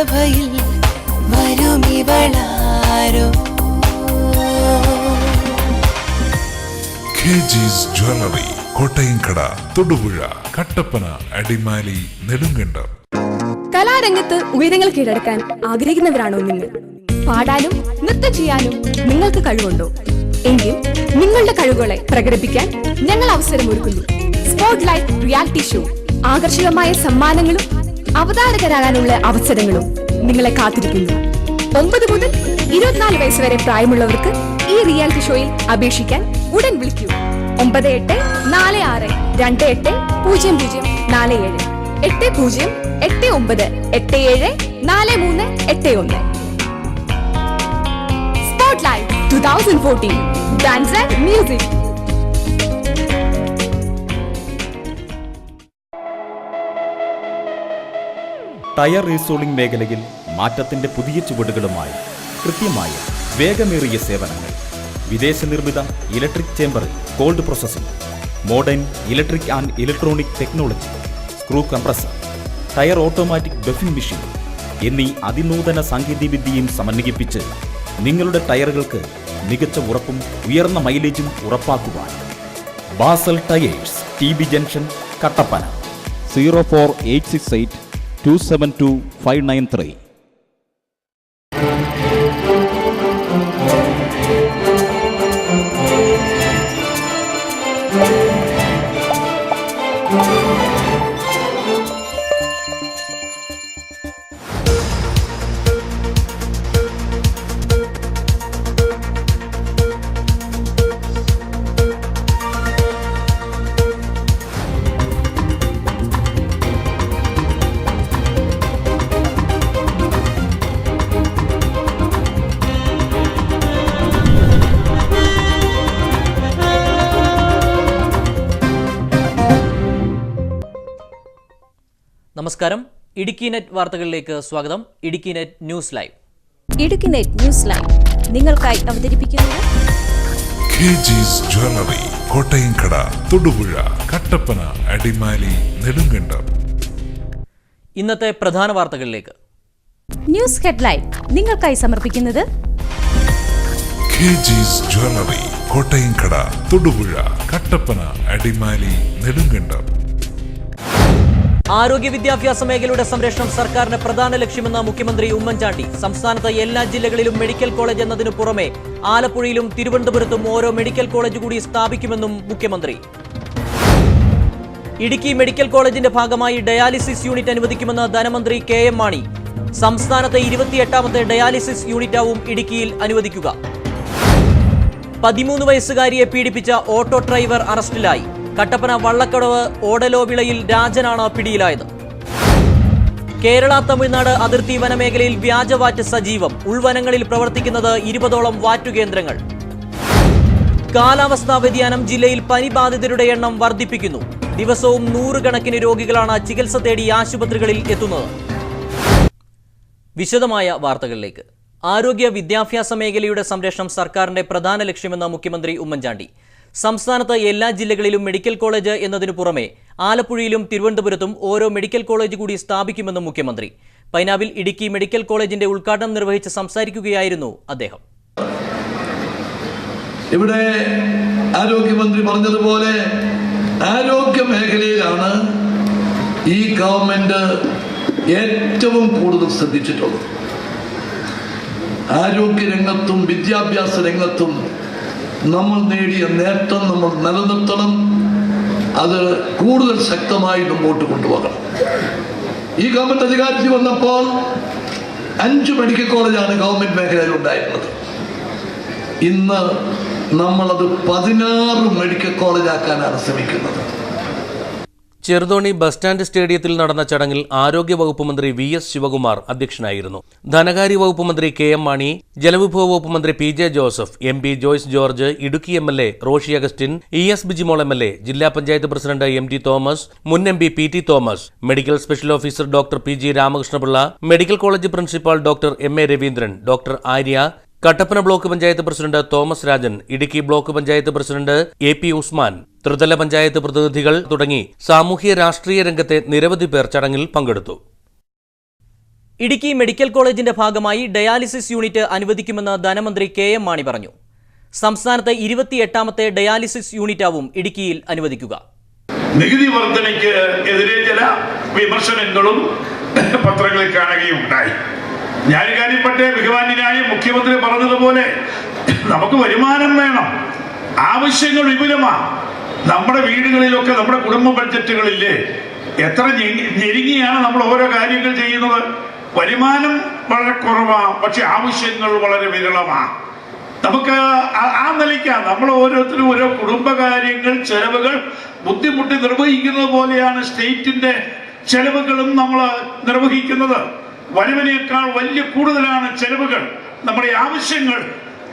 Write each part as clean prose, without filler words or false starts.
സഭയിൽ വരുമിവളാരോ. KG's jewellery, Kottayamkada, Thodupuzha, Kattappana, Adimali, Nedumkandam. കലാരംഗത്ത് ഉയരങ്ങൾ കീഴടക്കാൻ ആഗ്രഹിക്കുന്നവരാണോ നിങ്ങൾ? പാടാനും നൃത്തം ചെയ്യാനും നിങ്ങൾക്ക് കഴിവുണ്ടോ? എങ്കിൽ നിങ്ങളുടെ കഴിവുകളെ പ്രകടിപ്പിക്കാൻ ഞങ്ങൾ അവസരമൊരുക്കുന്നു. Spotlight reality show. ആകർഷകമായ സമ്മാനങ്ങളും അവതാരകരാകാനുള്ള അവസരങ്ങളും നിങ്ങളെ കാത്തിരിക്കുന്നു. 9 മുതൽ 24 വയസ്സ് വരെ പ്രായമുള്ളവർക്ക് ഈ റിയാലിറ്റി ഷോയിൽ അപേക്ഷിക്കാൻ ഉടൻ വിളിക്കൂ. 9828280047 8089874381. Spotlight 2014 Dance and Music. Tyre resoling മേഖലയിൽ മാറ്റത്തിന്റെ പുതിയ ചുവടുകളുമായി കൃത്യമായ വേഗമേറിയ സേവനങ്ങൾ. വിദേശ നിർമ്മിത electric chamber cold processing, modern electric and electronic technology, screw compressor, tyre automatic buffing machine എന്നീ അതിനൂതന സാങ്കേതികവിദ്യയും സമന്വയിപ്പിച്ച് നിങ്ങളുടെ ടയറുകൾക്ക് മികച്ച ഉറപ്പും ഉയർന്ന മൈലേജും ഉറപ്പാക്കുവാൻ Basal tyres, TB junction, Kattappana. 04868272593. നമസ്കാരം. ഇടുക്കി നെറ്റ് വാർത്തകളിലേക്ക് സ്വാഗതം. Idukki net news live. Idukki net news live നിങ്ങൾക്കായി അവതരിപ്പിക്കുന്നത് KG's ജ്വല്ലറി, കോട്ടയംകട, തൊടുപുഴ, കട്ടപ്പന, അടിമാലി, നെടുങ്കണ്ടം. ഇന്നത്തെ പ്രധാന വാർത്തകളിലേക്ക്. ന്യൂസ് ഹെഡ്ലൈൻ നിങ്ങൾക്കായി സമർപ്പിക്കുന്നത് KG's ജ്വല്ലറി, കോട്ടയംകട, തൊടുപുഴ, കട്ടപ്പന, അടിമാലി, നെടുങ്കണ്ടം. ആരോഗ്യ വിദ്യാഭ്യാസ മേഖലയുടെ സംരക്ഷണം സർക്കാരിന്റെ പ്രധാന ലക്ഷ്യമെന്ന് മുഖ്യമന്ത്രി ഉമ്മൻചാണ്ടി. സംസ്ഥാനത്ത് എല്ലാ ജില്ലകളിലും മെഡിക്കൽ കോളേജ് എന്നതിനു പുറമെ ആലപ്പുഴയിലും തിരുവനന്തപുരത്തും ഓരോ മെഡിക്കൽ കോളേജ് കൂടി സ്ഥാപിക്കുമെന്നും മുഖ്യമന്ത്രി. ഇടുക്കി മെഡിക്കൽ കോളേജിന്റെ ഭാഗമായി ഡയാലിസിസ് യൂണിറ്റ് അനുവദിക്കുമെന്ന് ധനമന്ത്രി KM മാണി. സംസ്ഥാനത്തെ 28ാമത്തെ ഡയാലിസിസ് യൂണിറ്റാവും ഇടുക്കിയിൽ അനുവദിക്കുക. 13 വയസ്സുകാരിയെ പീഡിപ്പിച്ച ഓട്ടോ ഡ്രൈവർ അറസ്റ്റിലായി. കട്ടപ്പന വള്ളക്കടവ് ഓടലോവിളയിൽ രാജനാണ് പിടിയിലായത്. കേരള തമിഴ്നാട് അതിർത്തി വനമേഖലയിൽ വ്യാജവാറ്റ് സജീവം. ഉൾവനങ്ങളിൽ പ്രവർത്തിക്കുന്നത് 20ഓളം വാറ്റുകേന്ദ്രങ്ങൾ. കാലാവസ്ഥാ വ്യതിയാനം ജില്ലയിൽ പനി ബാധിതരുടെ എണ്ണം വർദ്ധിപ്പിക്കുന്നു. ദിവസവും 100 കണക്കിന് രോഗികളാണ് ചികിത്സ തേടി ആശുപത്രികളിൽ എത്തുന്നത്. വിശദമായ വാർത്തകളിലേക്ക്. ആരോഗ്യ വിദ്യാഭ്യാസ മേഖലയുടെ സംരക്ഷണം സർക്കാരിന്റെ പ്രധാന ലക്ഷ്യമെന്ന് മുഖ്യമന്ത്രി ഉമ്മൻചാണ്ടി. സംസ്ഥാനത്ത് എല്ലാ ജില്ലകളിലും മെഡിക്കൽ കോളേജ് എന്നതിനു പുറമെ ആലപ്പുഴയിലും തിരുവനന്തപുരത്തും ഓരോ മെഡിക്കൽ കോളേജ് കൂടി സ്ഥാപിക്കുമെന്നും മുഖ്യമന്ത്രി. പൈനാവിൽ ഇടുക്കി മെഡിക്കൽ കോളേജിന്റെ ഉദ്ഘാടനം നിർവഹിച്ച് സംസാരിക്കുകയായിരുന്നു അദ്ദേഹം. ഇവിടെ ആരോഗ്യമന്ത്രി പറഞ്ഞതുപോലെ ആരോഗ്യ മേഖലയിലാണ് ഈ ഗവൺമെന്റ് ഏറ്റവും കൂടുതൽ ശ്രദ്ധിച്ചിട്ടുള്ളത്. ആരോഗ്യരംഗത്തും വിദ്യാഭ്യാസ രംഗത്തും നമ്മൾ നേടിയ നേട്ടം നമ്മൾ നിലനിർത്തണം. അത് കൂടുതൽ ശക്തമായി മുമ്പോട്ട് കൊണ്ടുപോകണം. ഈ ഗവൺമെന്റ് അധികാരത്തിൽ വന്നപ്പോൾ 5 മെഡിക്കൽ കോളേജാണ് ഗവൺമെന്റ് മേഖലയിൽ ഉണ്ടായിരുന്നത്. ഇന്ന് നമ്മളത് 16 മെഡിക്കൽ കോളേജാക്കാനാണ് ശ്രമിക്കുന്നത്. ചെറുതോണി ബസ് സ്റ്റാൻഡ് സ്റ്റേഡിയത്തിൽ നടന്ന ചടങ്ങിൽ ആരോഗ്യവകുപ്പ് മന്ത്രി VS ശിവകുമാർ അധ്യക്ഷനായിരുന്നു. ധനകാര്യ വകുപ്പ് മന്ത്രി KM മാണി, ജലവിഭവ വകുപ്പ് മന്ത്രി PJ Joseph, MP Joyce George, Idukki MLA Roshi Augustine, ES Bijimol MLA, ജില്ലാ പഞ്ചായത്ത് പ്രസിഡന്റ് MT തോമസ്, മുൻ MP PT Thomas, medical special officer doctor PG Ramakrishnapillai, medical college principal doctor MA Raveendran, doctor Arya, Kattappana block panchayat president Thomas Rajan, Idukki block panchayat president AP Usman, ത്രിതല പഞ്ചായത്ത് പ്രതിനിധികൾ തുടങ്ങി സാമൂഹ്യ രാഷ്ട്രീയ രംഗത്തെ നിരവധി പേർ ചടങ്ങിൽ പങ്കെടുത്തു. ഇടുക്കി മെഡിക്കൽ കോളേജിന്റെ ഭാഗമായി ഡയാലിസിസ് യൂണിറ്റ് അനുവദിക്കുമെന്ന് ധനമന്ത്രി കെ.എം. മാണി പറഞ്ഞു. സംസ്ഥാനത്തെ 28ാമത്തെ ഡയാലിസിസ് യൂണിറ്റാവും ഇടുക്കിയിൽ അനുവദിക്കുക. നികുതി വർധനയ്ക്ക് എതിരെ ചില വിമർശനങ്ങളും പത്രങ്ങളിൽ കാണുകയുണ്ടായി. ഞാൻ കാര്യപ്പെട്ടെ ബഹുമാന്യനായ മുഖ്യമന്ത്രി പറഞ്ഞതുപോലെ നമുക്ക് വരുമാനം വേണം, ആവശ്യങ്ങൾ വിപുലമാണ്. നമ്മുടെ വീടുകളിലൊക്കെ നമ്മുടെ കുടുംബ ബഡ്ജറ്റുകളില്ലേ എത്ര ഞെരുങ്ങിയാണ് നമ്മൾ ഓരോ കാര്യങ്ങൾ ചെയ്യുന്നത്. വരുമാനം വളരെ കുറവാണ്, പക്ഷെ ആവശ്യങ്ങൾ വളരെ വിരളമാണ്. നമുക്ക് ആ നിലയ്ക്കാണ് നമ്മൾ ഓരോരുത്തരും ഓരോ കുടുംബകാര്യങ്ങൾ ചെലവുകൾ ബുദ്ധിമുട്ടി നിർവഹിക്കുന്നത് പോലെയാണ് സ്റ്റേറ്റിന്റെ ചെലവുകളും നമ്മൾ നിർവഹിക്കുന്നത്. വരവിനേക്കാൾ വലിയ കൂടുതലാണ് ചെലവുകൾ, നമ്മുടെ ആവശ്യങ്ങൾ.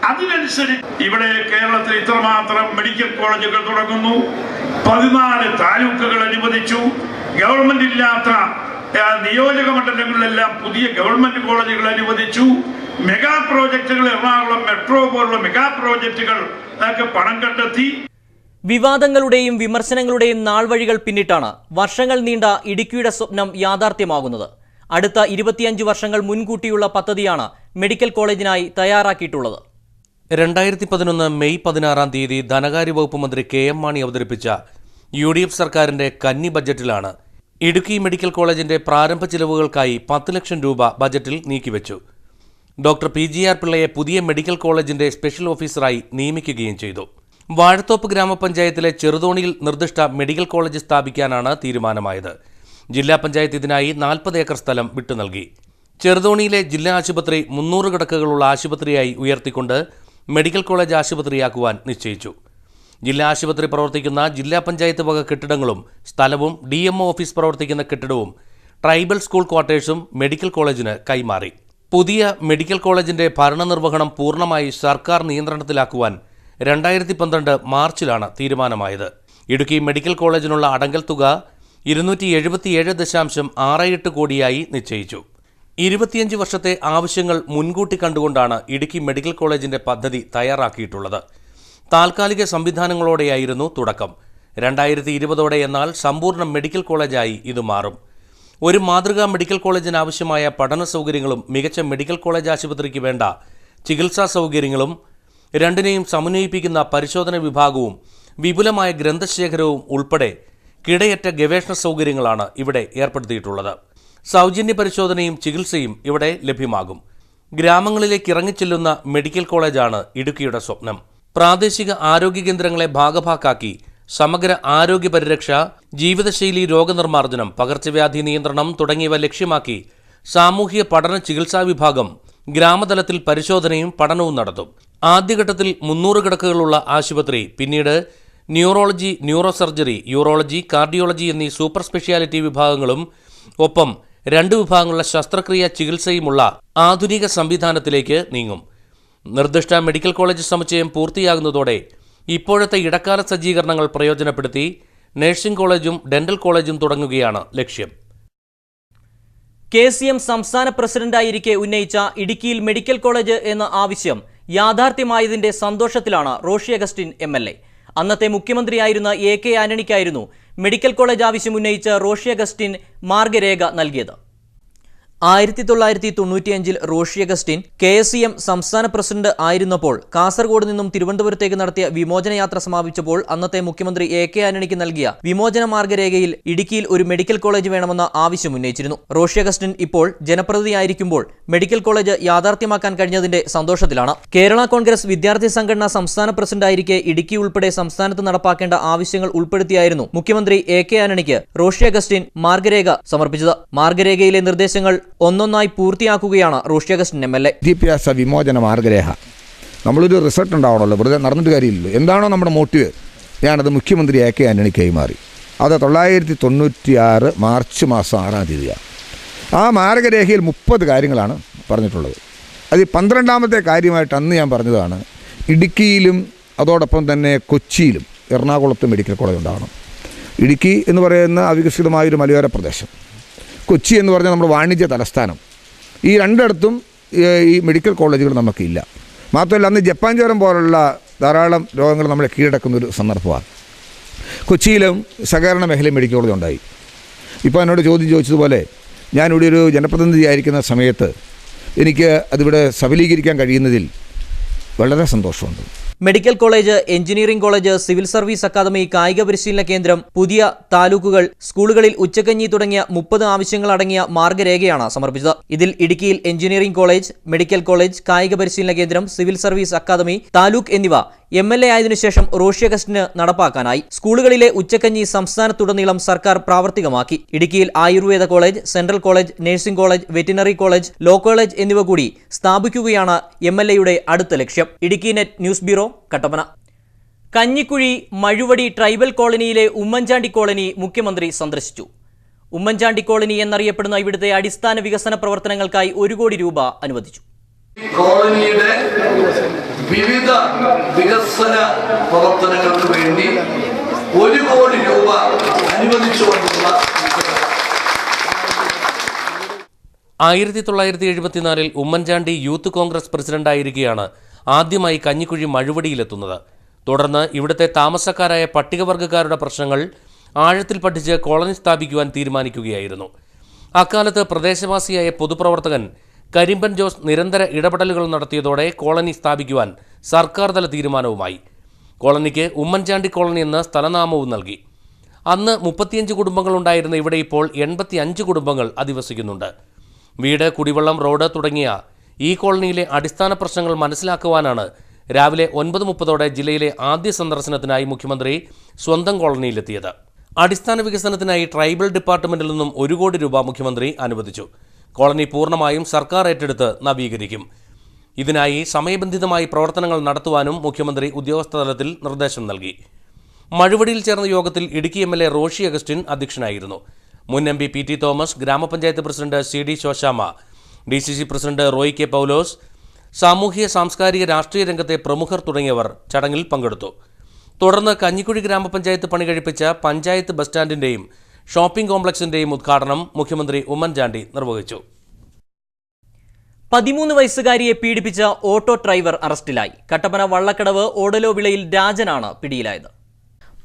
അതിനനുസരിച്ച് ഇവിടെ കേരളത്തിൽ ഇത്രമാത്രം മെഡിക്കൽ കോളേജുകൾ തുടങ്ങുന്നു. 14 താലൂക്കുകൾ അനുവദിച്ചു. ഗവൺമെന്റ് ഇല്ലാത്ത നിയോജക മണ്ഡലങ്ങളിലെല്ലാം പുതിയ ഗവൺമെന്റ് കോളേജുകൾ അനുവദിച്ചു. മെഗാ പ്രോജക്റ്റുകൾ, എറണാകുളം മെട്രോ പോലുള്ള മെഗാ പ്രോജക്റ്റുകൾ പണം കണ്ടെത്തി. വിവാദങ്ങളുടെയും വിമർശനങ്ങളുടെയും നാൾവഴികൾ പിന്നിട്ടാണ് വർഷങ്ങൾ നീണ്ട ഇടുക്കിയുടെ സ്വപ്നം യാഥാർത്ഥ്യമാകുന്നത്. അടുത്ത 25 വർഷങ്ങൾ മുൻകൂട്ടിയുള്ള പദ്ധതിയാണ് മെഡിക്കൽ കോളേജിനായി തയ്യാറാക്കിയിട്ടുള്ളത്. 2011 മെയ് 16 ധനകാര്യ വകുപ്പ് മന്ത്രി കെ.എം. മാണി അവതരിപ്പിച്ച UDF സർക്കാരിന്റെ കന്നി ബജറ്റിലാണ് ഇടുക്കി മെഡിക്കൽ കോളേജിന്റെ പ്രാരംഭ ചിലവുകൾക്കായി 10 ലക്ഷം രൂപ ബജറ്റിൽ നീക്കിവെച്ചു. ഡോക്ടർ PGR പിള്ളയെ പുതിയ മെഡിക്കൽ കോളേജിന്റെ സ്പെഷ്യൽ ഓഫീസറായി നിയമിക്കുകയും ചെയ്തു. വാഴത്തോപ്പ് ഗ്രാമപഞ്ചായത്തിലെ ചെറുതോണിയിൽ നിർദ്ദിഷ്ട മെഡിക്കൽ കോളേജ് സ്ഥാപിക്കാനാണ് തീരുമാനമായത്. ജില്ലാ പഞ്ചായത്ത് ഇതിനായി 40 ഏക്കർ സ്ഥലം വിട്ടു നൽകി. ചെറുതോണിയിലെ ജില്ലാ ആശുപത്രി 300 കിടക്കകളുള്ള ആശുപത്രിയായി ഉയർത്തിക്കൊണ്ട് മെഡിക്കൽ കോളേജ് ആശുപത്രിയാക്കുവാൻ നിശ്ചയിച്ചു. ജില്ലാ ആശുപത്രി പ്രവർത്തിക്കുന്ന ജില്ലാ പഞ്ചായത്ത് വക കെട്ടിടങ്ങളും സ്ഥലവും DMO ഓഫീസ് പ്രവർത്തിക്കുന്ന കെട്ടിടവും ട്രൈബൽ സ്കൂൾ ക്വാർട്ടേഴ്സും മെഡിക്കൽ കോളേജിന് കൈമാറി. പുതിയ മെഡിക്കൽ കോളേജിന്റെ ഭരണനിർവഹണം പൂർണ്ണമായി സർക്കാർ നിയന്ത്രണത്തിലാക്കുവാൻ 2012 മാർച്ചിലാണ് തീരുമാനമായത്. ഇടുക്കി മെഡിക്കൽ കോളേജിനുള്ള അടങ്കൽ തുക 277.68 കോടിയായി നിശ്ചയിച്ചു. 25 വർഷത്തെ ആവശ്യങ്ങൾ മുൻകൂട്ടി കണ്ടുകൊണ്ടാണ് ഇടുക്കി മെഡിക്കൽ കോളേജിന്റെ പദ്ധതി തയ്യാറാക്കിയിട്ടുള്ളത്. താൽക്കാലിക സംവിധാനങ്ങളോടെയായിരുന്നു തുടക്കം. 2020 എന്നാൽ സമ്പൂർണ്ണ മെഡിക്കൽ കോളേജായി ഇത് മാറും. ഒരു മാതൃകാ മെഡിക്കൽ കോളേജിന് ആവശ്യമായ പഠന സൗകര്യങ്ങളും മികച്ച മെഡിക്കൽ കോളേജ് ആശുപത്രിക്ക് വേണ്ട ചികിത്സാ സൗകര്യങ്ങളും രണ്ടിനെയും സമന്വയിപ്പിക്കുന്ന പരിശോധന വിഭാഗവും വിപുലമായ ഗ്രന്ഥശേഖരവും ഉൾപ്പെടെ കിടയറ്റ ഗവേഷണ സൗകര്യങ്ങളാണ് ഇവിടെ ഏർപ്പെടുത്തിയിട്ടുള്ളത്. സൗജന്യ പരിശോധനയും ചികിത്സയും ഇവിടെ ലഭ്യമാകും. ഗ്രാമങ്ങളിലേക്ക് ഇറങ്ങിച്ചെല്ലുന്ന മെഡിക്കൽ കോളേജാണ് ഇടുക്കിയുടെ സ്വപ്നം. പ്രാദേശിക ആരോഗ്യ കേന്ദ്രങ്ങളെ ഭാഗഭാക്കാക്കി സമഗ്ര ആരോഗ്യ പരിരക്ഷ, ജീവിതശൈലി രോഗനിർമ്മാർജ്ജനം, പകർച്ചവ്യാധി നിയന്ത്രണം തുടങ്ങിയവ ലക്ഷ്യമാക്കി സാമൂഹ്യ പഠന ചികിത്സാ വിഭാഗം ഗ്രാമതലത്തിൽ പരിശോധനയും പഠനവും നടത്തും. ആദ്യഘട്ടത്തിൽ 300 കിടക്കകളുള്ള ആശുപത്രി പിന്നീട് neurology, neuro surgery, urology, cardiology എന്നീ സൂപ്പർ സ്പെഷ്യാലിറ്റി വിഭാഗങ്ങളും ഒപ്പം 2 വിഭാഗങ്ങളുള്ള ശസ്ത്രക്രിയ ചികിത്സയുമുള്ള ആധുനിക സംവിധാനത്തിലേക്ക് നീങ്ങും. നിർദ്ദിഷ്ട മെഡിക്കൽ കോളേജ് സമുച്ചയം പൂർത്തിയാകുന്നതോടെ ഇപ്പോഴത്തെ ഇടക്കാല സജ്ജീകരണങ്ങൾ പ്രയോജനപ്പെടുത്തി നഴ്സിംഗ് കോളേജും ഡെന്റൽ കോളേജും തുടങ്ങുകയാണ് ലക്ഷ്യം. KCM സംസ്ഥാന പ്രസിഡന്റായിരിക്കെ ഉന്നയിച്ച ഇടുക്കിയിൽ മെഡിക്കൽ കോളേജ് എന്ന ആവശ്യം യാഥാർത്ഥ്യമായതിന്റെ സന്തോഷത്തിലാണ് റോഷി അഗസ്റ്റിൻ MLA. അന്നത്തെ മുഖ്യമന്ത്രിയായിരുന്ന AK ആന്റണിക്കായിരുന്നു മെഡിക്കൽ കോളേജ് ആവശ്യം ഉന്നയിച്ച റോഷി അഗസ്റ്റിൻ മാർഗരേഖ നൽകിയത്. 1995 റോഷി അഗസ്റ്റിൻ KCM സംസ്ഥാന പ്രസിഡന്റ് ആയിരുന്നപ്പോൾ കാസർഗോഡ് നിന്നും തിരുവനന്തപുരത്തേക്ക് നടത്തിയ വിമോചന യാത്ര സമാപിച്ചപ്പോൾ അന്നത്തെ മുഖ്യമന്ത്രി AK ആന്റണിക്ക് നൽകിയ വിമോചന മാർഗരേഖയിൽ ഇടുക്കിയിൽ ഒരു മെഡിക്കൽ കോളേജ് വേണമെന്ന ആവശ്യം ഉന്നയിച്ചിരുന്നു. റോഷി അഗസ്റ്റിൻ ഇപ്പോൾ ജനപ്രതിനിധിയായിരിക്കുമ്പോൾ മെഡിക്കൽ കോളേജ് യാഥാർത്ഥ്യമാക്കാൻ കഴിഞ്ഞതിന്റെ സന്തോഷത്തിലാണ്. കേരള കോൺഗ്രസ് വിദ്യാർത്ഥി സംഘടന സംസ്ഥാന പ്രസിഡന്റായിരിക്കെ ഇടുക്കി ഉൾപ്പെടെ സംസ്ഥാനത്ത് നടപ്പാക്കേണ്ട ആവശ്യങ്ങൾ ഉൾപ്പെടുത്തിയായിരുന്നു മുഖ്യമന്ത്രി AK ആന്റണിക്ക് റോഷി അഗസ്റ്റിൻ മാർഗരേഖ സമർപ്പിച്ചത്. മാർഗരേഖയിലെ നിർദ്ദേശങ്ങൾ ഒന്നൊന്നായി പൂർത്തിയാക്കുകയാണ് റോഷി അഗസ്റ്റിൻ MLA. വിദ്യാഭ്യാസ വിമോചന മാർഗരേഖ നമ്മളൊരു റിസൾട്ട് ഉണ്ടാവണമല്ലോ, വെറുതെ നടന്നിട്ട് കാര്യമില്ലല്ലോ. എന്താണോ നമ്മുടെ മോട്ടീവ്, ഞാനത് മുഖ്യമന്ത്രി AK ആന്റണിക്ക് കൈമാറി. അത് 1996 മാർച്ച് മാസം 6-ാം തീയതിയാണ്. ആ മാർഗരേഖയിൽ 30 കാര്യങ്ങളാണ് പറഞ്ഞിട്ടുള്ളത്. അതിൽ 12ാമത്തെ കാര്യമായിട്ട് അന്ന് ഞാൻ പറഞ്ഞതാണ് ഇടുക്കിയിലും അതോടൊപ്പം തന്നെ കൊച്ചിയിലും എറണാകുളത്തും മെഡിക്കൽ കോളേജ് ഉണ്ടാകണം. ഇടുക്കി എന്ന് പറയുന്ന അവികസിതമായൊരു മലയോര പ്രദേശം, കൊച്ചി എന്ന് പറഞ്ഞാൽ നമ്മുടെ വാണിജ്യ തലസ്ഥാനം. ഈ രണ്ടിടത്തും ഈ മെഡിക്കൽ കോളേജുകൾ നമുക്കില്ല. മാത്രമല്ല അന്ന് ജപ്പാൻ ജ്വരം പോലുള്ള ധാരാളം രോഗങ്ങൾ നമ്മളെ കീഴടക്കുന്നൊരു സന്ദർഭമാണ്. കൊച്ചിയിലും സഹകരണ മേഖലയിൽ മെഡിക്കൽ കോളേജ് ഉണ്ടായി. ഇപ്പോൾ എന്നോട് ചോദ്യം ചോദിച്ചതുപോലെ ഞാനിവിടെ ഒരു ജനപ്രതിനിധിയായിരിക്കുന്ന സമയത്ത് എനിക്ക് അതിവിടെ സഫലീകരിക്കാൻ കഴിയുന്നതിൽ വളരെ സന്തോഷമുണ്ട്. Medical college, engineering college, civil service academy, കായിക പരിശീലന കേന്ദ്രം, പുതിയ താലൂക്കുകൾ, സ്കൂളുകളിൽ ഉച്ചക്കഞ്ഞി തുടങ്ങിയ 30 ആവശ്യങ്ങൾ അടങ്ങിയ മാർഗരേഖയാണ് സമർപ്പിച്ചത്. ഇതിൽ ഇടുക്കിയിൽ എഞ്ചിനീയറിംഗ് കോളേജ്, മെഡിക്കൽ കോളേജ്, കായിക പരിശീലന കേന്ദ്രം, സിവിൽ സർവീസ് അക്കാദമി, താലൂക്ക് എന്നിവ MLA ആയതിനുശേഷം റോഷി അഗസ്റ്റിന് നടപ്പാക്കാനായി. സ്കൂളുകളിലെ ഉച്ചക്കഞ്ഞി സംസ്ഥാനത്തുടനീളം സർക്കാർ പ്രാവർത്തികമാക്കി. ഇടുക്കിയിൽ Ayurveda college, central college, nursing college, veterinary college, law college എന്നിവ കൂടി സ്ഥാപിക്കുകയാണ് MLAയുടെ അടുത്ത ലക്ഷ്യം. Idukki net news bureau, Kattappana. Kanjikuzhi Mazhuvadi tribal കോളനിയിലെ ഉമ്മൻചാണ്ടി കോളനി മുഖ്യമന്ത്രി സന്ദർശിച്ചു. ഉമ്മൻചാണ്ടി കോളനി എന്നറിയപ്പെടുന്ന ഇവിടുത്തെ അടിസ്ഥാന വികസന പ്രവർത്തനങ്ങൾക്കായി 1 കോടി രൂപ അനുവദിച്ചു. കോളനിയുടെ വിവിധ വികസന പ്രവർത്തനങ്ങൾക്ക് വേണ്ടി 1 കോടി രൂപ അനുവദിച്ചുകൊണ്ടുള്ള 1974 ഉമ്മൻചാണ്ടി യൂത്ത് കോൺഗ്രസ് പ്രസിഡന്റായിരിക്കെയാണ് ആദ്യമായി കഞ്ഞിക്കുഴി മഴുവടിയിലെത്തുന്നത്. തുടർന്ന് ഇവിടുത്തെ താമസക്കാരായ പട്ടികവർഗ്ഗക്കാരുടെ പ്രശ്നങ്ങൾ ആഴത്തിൽ പഠിച്ച് കോളനി സ്ഥാപിക്കുവാൻ തീരുമാനിക്കുകയായിരുന്നു. അക്കാലത്ത് പ്രദേശവാസിയായ പൊതുപ്രവർത്തകൻ കരിമ്പൻ ജോസ് നിരന്തര ഇടപെടലുകൾ നടത്തിയതോടെ കോളനി സ്ഥാപിക്കുവാൻ സർക്കാർ തല തീരുമാനവുമായി. കോളനിക്ക് ഉമ്മൻചാണ്ടി കോളനി എന്ന സ്ഥലനാമവും നൽകി. അന്ന് 35 കുടുംബങ്ങളുണ്ടായിരുന്ന ഇവിടെ ഇപ്പോൾ 85 കുടുംബങ്ങൾ അധിവസിക്കുന്നുണ്ട്. വീട്, കുടിവെള്ളം, റോഡ് തുടങ്ങിയ ഈ കോളനിയിലെ അടിസ്ഥാന പ്രശ്നങ്ങൾ മനസ്സിലാക്കുവാനാണ് രാവിലെ 9:30 ജില്ലയിലെ ആദ്യ സന്ദർശനത്തിനായി മുഖ്യമന്ത്രി സ്വന്തം കോളനിയിലെത്തിയത്. അടിസ്ഥാന വികസനത്തിനായി ട്രൈബൽ ഡിപ്പാർട്ട്മെന്റിൽ നിന്നും 1 കോടി രൂപ മുഖ്യമന്ത്രി അനുവദിച്ചു. കോളനി പൂർണ്ണമായും സർക്കാർ ഏറ്റെടുത്ത് നവീകരിക്കും. ഇതിനായി സമയബന്ധിതമായി പ്രവർത്തനങ്ങൾ നടത്തുവാനും മുഖ്യമന്ത്രി ഉദ്യോഗസ്ഥ തലത്തിൽ നിർദ്ദേശം നൽകി. മഴുവടിയിൽ ചേർന്ന യോഗത്തിൽ ഇടുക്കി MLA റോഷി അഗസ്റ്റിൻ അധ്യക്ഷനായിരുന്നു. മുൻ MP PT തോമസ്, ഗ്രാമപഞ്ചായത്ത് president CD Sosamma, DCC president Roy K പൗലോസ്, സാമൂഹ്യ സാംസ്കാരിക രാഷ്ട്രീയ രംഗത്തെ പ്രമുഖർ തുടങ്ങിയവർ ചടങ്ങിൽ പങ്കെടുത്തു. തുടർന്ന് കഞ്ഞിക്കുഴി ഗ്രാമപഞ്ചായത്ത് പണി കഴിപ്പിച്ച പഞ്ചായത്ത് ബസ് സ്റ്റാൻഡിന്റെയും ഷോപ്പിംഗ് കോംപ്ലക്സിന്റെയും ഉദ്ഘാടനം മുഖ്യമന്ത്രി ഉമ്മൻചാണ്ടി നിർവഹിച്ചു. 13 വയസ്സുകാരിയെ പീഡിപ്പിച്ച ഓട്ടോ ഡ്രൈവർ അറസ്റ്റിലായി. കട്ടപ്പന വള്ളക്കടവ് ഓടലോവിളയിൽ രാജനാണ് പിടിയിലായത്.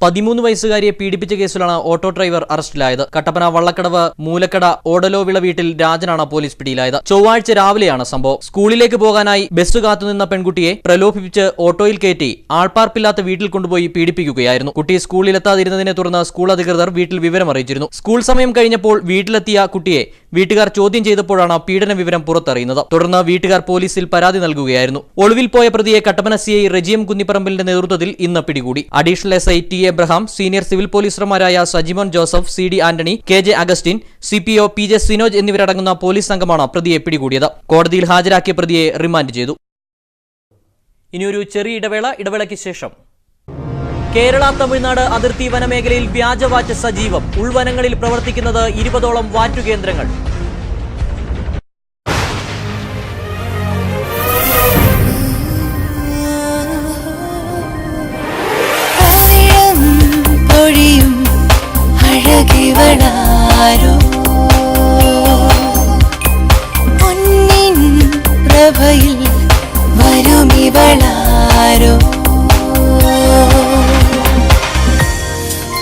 13 വയസ്സുകാരിയെ പീഡിപ്പിച്ച കേസിലാണ് ഓട്ടോ ഡ്രൈവർ അറസ്റ്റിലായത്. കട്ടപ്പന വള്ളക്കടവ് മൂലക്കട ഓടലോവിള വീട്ടിൽ രാജനാണ് പോലീസ് പിടിയിലായത്. ചൊവ്വാഴ്ച രാവിലെയാണ് സംഭവം. സ്കൂളിലേക്ക് പോകാനായി ബസ് കാത്തുനിന്ന പെൺകുട്ടിയെ പ്രലോഭിപ്പിച്ച് ഓട്ടോയിൽ കയറ്റി ആൾപ്പാർപ്പില്ലാത്ത വീട്ടിൽ കൊണ്ടുപോയി പീഡിപ്പിക്കുകയായിരുന്നു. കുട്ടി സ്കൂളിലെത്താതിരുന്നതിനെ തുടർന്ന് സ്കൂൾ അധികൃതർ വീട്ടിൽ വിവരം അറിയിച്ചിരുന്നു. സ്കൂൾ സമയം കഴിഞ്ഞപ്പോൾ വീട്ടിലെത്തിയ കുട്ടിയെ വീട്ടുകാർ ചോദ്യം ചെയ്തപ്പോഴാണ് പീഡന വിവരം പുറത്തറിയുന്നത്. തുടർന്ന് വീട്ടുകാർ പോലീസിൽ പരാതി നൽകുകയായിരുന്നു. ഒളിവിൽ പോയ പ്രതിയെ കട്ടപ്പന CI റജിയം കുന്നിപ്പറമ്പിലിന്റെ നേതൃത്വത്തിൽ ഇന്ന് പിടികൂടി. Additional SI T Abraham, senior civil പോലീസർമാരായ Sajimon Joseph, CD Antony, KJ Augustine, CPO PJ Sinoj എന്നിവരടങ്ങുന്ന പോലീസ് സംഘമാണ് പ്രതിയെ പിടികൂടിയത്. കോടതിയിൽ ഹാജരാക്കിയ പ്രതിയെ റിമാൻഡ് ചെയ്തു. ഇനിയൊരു ചെറിയ ഇടവേളയ്ക്ക് ശേഷം കേരള തമിഴ്നാട് അതിർത്തി വനമേഖലയിൽ വ്യാജവാറ്റ് സജീവം. ഉൾവനങ്ങളിൽ പ്രവർത്തിക്കുന്നത് 20ഓളം വാറ്റുകേന്ദ്രങ്ങൾ.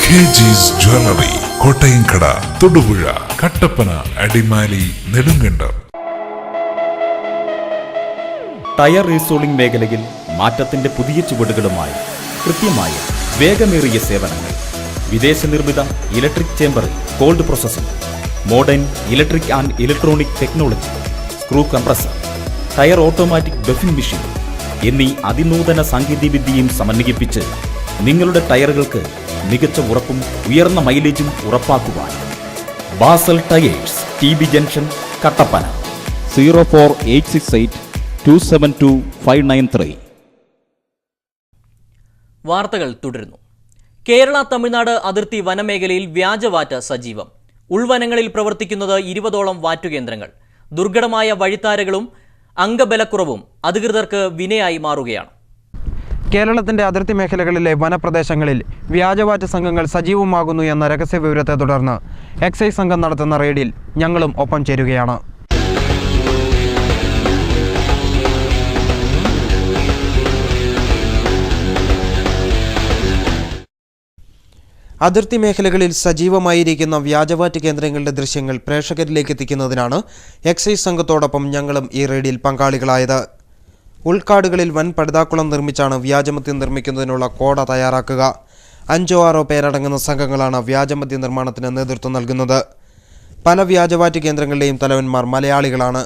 KG's jewellery, Kottayamkada, Thodupuzha, Kattappana, Adimali, Nedumkandam. Tyre resoling മേഖലയിൽ മാറ്റത്തിന്റെ പുതിയ ചുവടുകളുമായി കൃത്യമായ വേഗമേറിയ സേവനങ്ങൾ. വിദേശ നിർമ്മിത electric chamber, cold processing, modern electric and electronic technology, screw compressor, tyre automatic buffing machine എന്നീ അതിനൂതന സാങ്കേതികവിദ്യയും സമന്വയിപ്പിച്ച് നിങ്ങളുടെ ടയറുകൾക്ക് മികച്ച ഉറപ്പും ഉയർന്ന മൈലേജും ഉറപ്പാക്കുവാൻ Basal tyres, TB junction, Kattappana. 04868272593. വാർത്തകൾ തുടരുന്നു. കേരള തമിഴ്നാട് അതിർത്തി വനമേഖലയിൽ വ്യാജവാറ്റ് സജീവം. ഉൾവനങ്ങളിൽ പ്രവർത്തിക്കുന്നത് 20ഓളം വാറ്റുകേന്ദ്രങ്ങൾ. ദുർഘടമായ വഴിത്താരകളും അംഗബലക്കുറവും അധികൃതർക്ക് വിനയായി മാറുകയാണ്. കേരളത്തിന്റെ അതിർത്തി മേഖലകളിലെ വനപ്രദേശങ്ങളിൽ വ്യാജവാറ്റ് സംഘങ്ങൾ സജീവമാകുന്നു എന്ന രഹസ്യ വിവരത്തെ തുടർന്ന് എക്സൈസ് സംഘം നടത്തുന്ന റെയ്ഡിൽ ഞങ്ങളും ഒപ്പം ചേരുകയാണ്. അതിർത്തി മേഖലകളിൽ സജീവമായിരിക്കുന്ന വ്യാജവാറ്റ് കേന്ദ്രങ്ങളുടെ ദൃശ്യങ്ങൾ പ്രേക്ഷകരിലേക്ക് എത്തിക്കുന്നതിനാണ് എക്സൈസ് സംഘത്തോടൊപ്പം ഞങ്ങളും ഈ റെയ്ഡിൽ പങ്കാളികളായത്. ഉൾക്കാടുകളിൽ വൻ പടുതാക്കുളം നിർമ്മിച്ചാണ് വ്യാജമദ്യം നിർമ്മിക്കുന്നതിനുള്ള കോട തയ്യാറാക്കുക. 5-6 പേരടങ്ങുന്ന സംഘങ്ങളാണ് വ്യാജമദ്യ നിർമ്മാണത്തിന് നേതൃത്വം നൽകുന്നത്. പല വ്യാജവാറ്റ് കേന്ദ്രങ്ങളുടെയും തലവന്മാർ മലയാളികളാണ്.